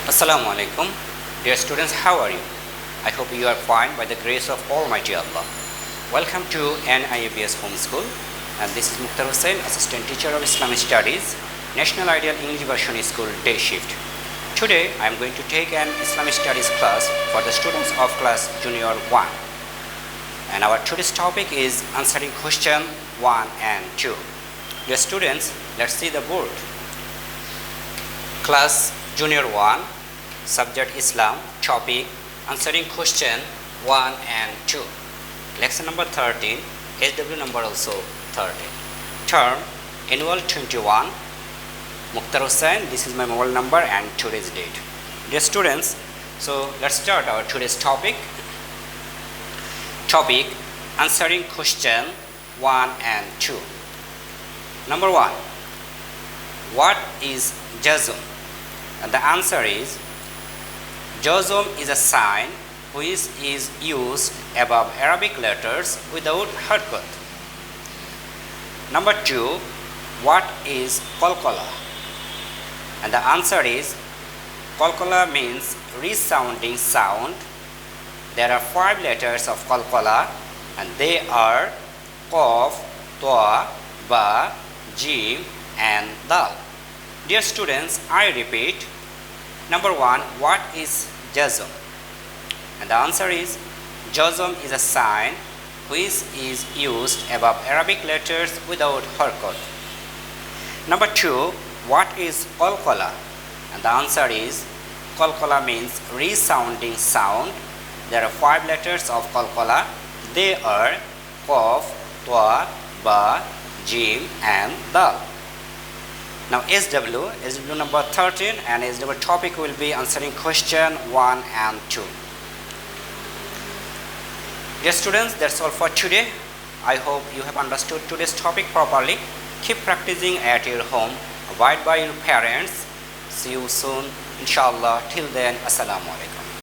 Assalamu alaikum. Dear students, how are you? I hope you are fine by the grace of Almighty Allah. Welcome to NIABS Homeschool, and this is Mokter Hossain, Assistant Teacher of Islamic Studies, National Ideal English Version School Day Shift. Today I am going to take an Islamic Studies class for the students of class Junior 1. And our today's topic is answering question 1 and 2. Dear students, let's see the board. Class Junior 1, subject Islam, topic answering question 1 and 2. Lesson number 13, SW number also 13. Term annual 21. Mokter Hossain, this is my mobile number and today's date. Dear students, so let's start our today's topic. Topic answering question 1 and 2. Number 1. What is jazm? And the answer is jazm is a sign which is used above Arabic letters without harkat. Number 2. What is qalqala? And the answer is qalqala means resounding sound. There are 5 letters of qalqala and they are qaf, ta, ba, jim and dal. Dear students, I repeat. Number 1, what is jazm? And the answer is jazm is a sign which is used above Arabic letters without harkat. Number 2, what is qalqala? And the answer is qalqala means resounding sound. There are 5 letters of qalqala. They are qaf, ta, ba, jim and dal. Now SW number 13 and SW topic will be answering question 1 and 2. Dear students, that's all for today. I hope you have understood today's topic properly. Keep practicing at your home. Abide by your parents. See you soon, inshallah. Till then, assalamu alaikum.